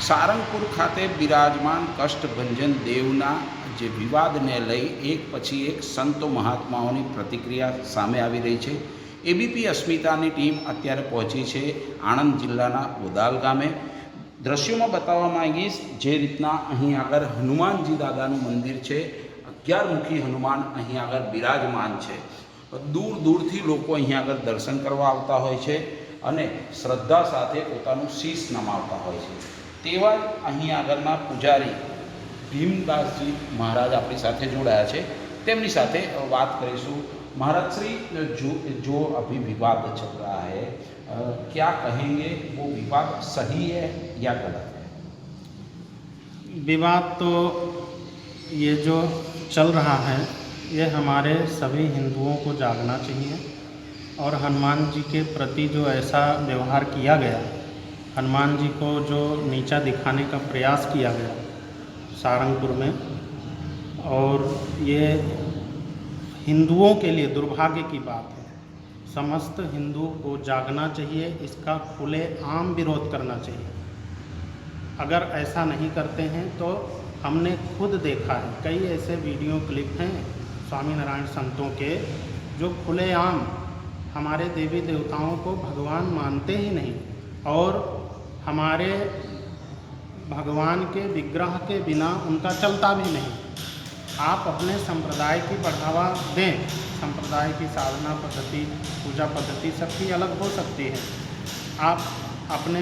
સારંગપુર ખાતે બિરાજમાન કષ્ટભંજન દેવના જે વિવાદને લઈ એક પછી એક સંતો મહાત્માઓની પ્રતિક્રિયા સામે આવી રહી છે। એબીપી અસ્મિતાની ટીમ અત્યારે પહોંચી છે આણંદ જિલ્લાના ઓદાલ ગામે। દ્રશ્યોમાં બતાવવા માંગીશ જે રીતના અહીં આગળ હનુમાનજી દાદાનું મંદિર છે, 11 મુખી હનુમાન અહીં આગળ બિરાજમાન છે। દૂર દૂરથી લોકો અહીં આગળ દર્શન કરવા આવતા હોય છે અને શ્રદ્ધા સાથે પોતાનું શીશ નમાવતા હોય છે। તેવા અહીં આગળના પૂજારી ભીમદાસજી મહારાજ આપણી સાથે જોડાયા છે, તેમની સાથે વાત કરીશું। महाराज श्री, जो अभी विवाद चल रहा है, क्या कहेंगे, वो विवाद सही है या गलत है? विवाद तो ये जो चल रहा है ये हमारे सभी हिंदुओं को जागना चाहिए और हनुमान जी के प्रति जो ऐसा व्यवहार किया गया, हनुमान जी को जो नीचा दिखाने का प्रयास किया गया सारंगपुर में, और ये हिंदुओं के लिए दुर्भाग्य की बात है। समस्त हिंदू को जागना चाहिए, इसका खुलेआम विरोध करना चाहिए। अगर ऐसा नहीं करते हैं तो हमने खुद देखा है, कई ऐसे वीडियो क्लिप हैं स्वामी नारायण संतों के जो खुलेआम हमारे देवी देवताओं को भगवान मानते ही नहीं और हमारे भगवान के विग्रह के बिना उनका चलता भी नहीं। आप अपने संप्रदाय की बढ़ावा दें, संप्रदाय की साधना पद्धति, पूजा पद्धति सबकी अलग हो सकती है। आप अपने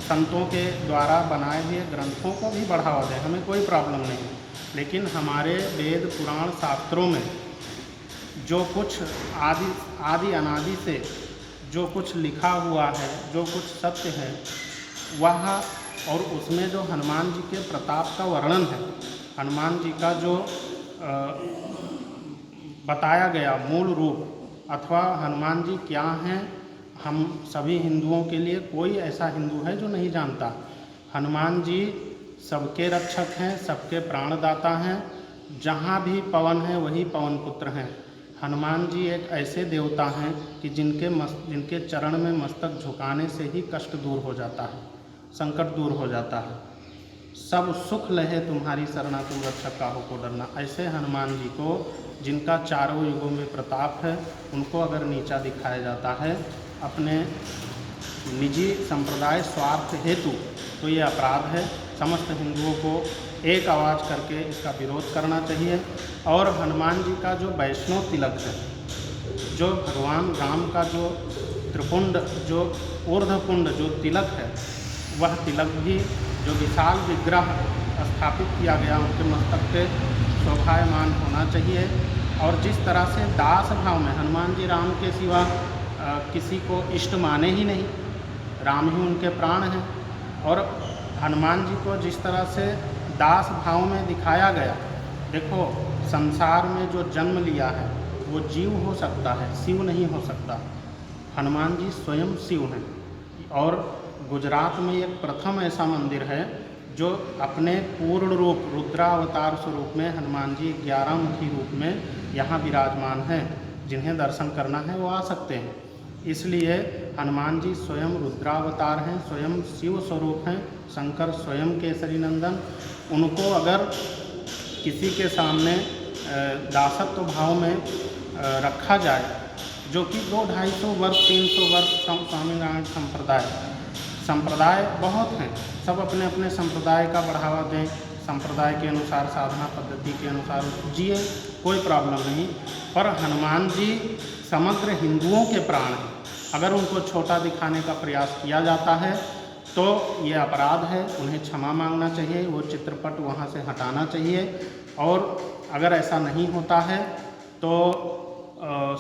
संतों के द्वारा बनाए हुए ग्रंथों को भी बढ़ावा दें, हमें कोई प्रॉब्लम नहीं। लेकिन हमारे वेद पुराण शास्त्रों में जो कुछ आदि अनादि से जो कुछ लिखा हुआ है, जो कुछ सत्य है वह, और उसमें जो हनुमान जी के प्रताप का वर्णन है, हनुमान जी का जो बताया गया मूल रूप अथवा हनुमान जी क्या हैं, हम सभी हिंदुओं के लिए कोई ऐसा हिंदू है जो नहीं जानता। हनुमान जी सबके रक्षक हैं, सबके प्राणदाता हैं। जहाँ भी पवन है वही पवन पुत्र हैं। हनुमान जी एक ऐसे देवता हैं कि जिनके चरण में मस्तक झुकाने से ही कष्ट दूर हो जाता है, संकट दूर हो जाता है। सब सुख लहे तुम्हारी शरणा, तुम रक्षक काहू को डरना। ऐसे हनुमान जी को, जिनका चारों युगों में प्रताप है, उनको अगर नीचा दिखाया जाता है अपने निजी संप्रदाय स्वार्थ हेतु, तो ये अपराध है। समस्त हिंदुओं को एक आवाज़ करके इसका विरोध करना चाहिए। और हनुमान जी का जो वैष्णव तिलक है, जो भगवान राम का जो त्रिपुंड, जो ऊर्ध्वपुंड जो तिलक है, वह तिलक भी जो विशाल विग्रह स्थापित किया गया उनके मस्तक पे शोभायमान होना चाहिए। और जिस तरह से दास भाव में हनुमान जी राम के सिवा किसी को इष्ट माने ही नहीं, राम ही उनके प्राण हैं। और हनुमान जी को जिस तरह से दास भाव में दिखाया गया, देखो संसार में जो जन्म लिया है वो जीव हो सकता है, शिव नहीं हो सकता। हनुमान जी स्वयं शिव हैं। और गुजरात में एक प्रथम ऐसा मंदिर है जो अपने पूर्ण रूप रुद्रावतार स्वरूप में हनुमान जी 11 मुखी रूप में यहाँ विराजमान हैं। जिन्हें दर्शन करना है वो आ सकते हैं। इसलिए हनुमान जी स्वयं रुद्रावतार हैं, स्वयं शिव स्वरूप हैं, शंकर स्वयं केसरी नंदन। उनको अगर किसी के सामने दासत्व भाव में रखा जाए, जो कि 200-250 वर्ष 300 वर्ष स्वामीनारायण संप्रदाय बहुत हैं, सब अपने अपने संप्रदाय का बढ़ावा दें, संप्रदाय के अनुसार साधना पद्धति के अनुसार जिए, कोई प्रॉब्लम नहीं। पर हनुमान जी समग्र हिंदुओं के प्राण हैं। अगर उनको छोटा दिखाने का प्रयास किया जाता है तो ये अपराध है, उन्हें क्षमा मांगना चाहिए, वो चित्रपट वहाँ से हटाना चाहिए। और अगर ऐसा नहीं होता है तो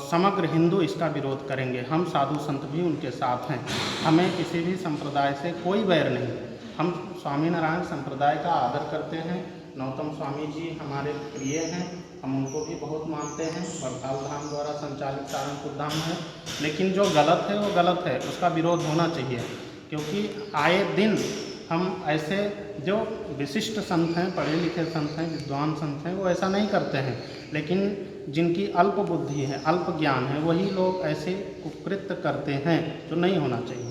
समग्र हिंदू इसका विरोध करेंगे। हम साधु संत भी उनके साथ हैं, हमें किसी भी संप्रदाय से कोई वैर नहीं। हम स्वामीनारायण संप्रदाय का आदर करते हैं। नौतम स्वामी जी हमारे प्रिय हैं, हम उनको भी बहुत मानते हैं। वरताल धाम द्वारा संचालित सारंगपुर धाम है। लेकिन जो गलत है वो गलत है, उसका विरोध होना चाहिए। क्योंकि आए दिन हम ऐसे जो विशिष्ट संत हैं, पढ़े लिखे संत हैं, विद्वान संत हैं, वो ऐसा नहीं करते हैं। लेकिन जिनकी अल्प बुद्धि है, अल्प ज्ञान है, वही लोग ऐसे कुकृत्य करते हैं, जो नहीं होना चाहिए।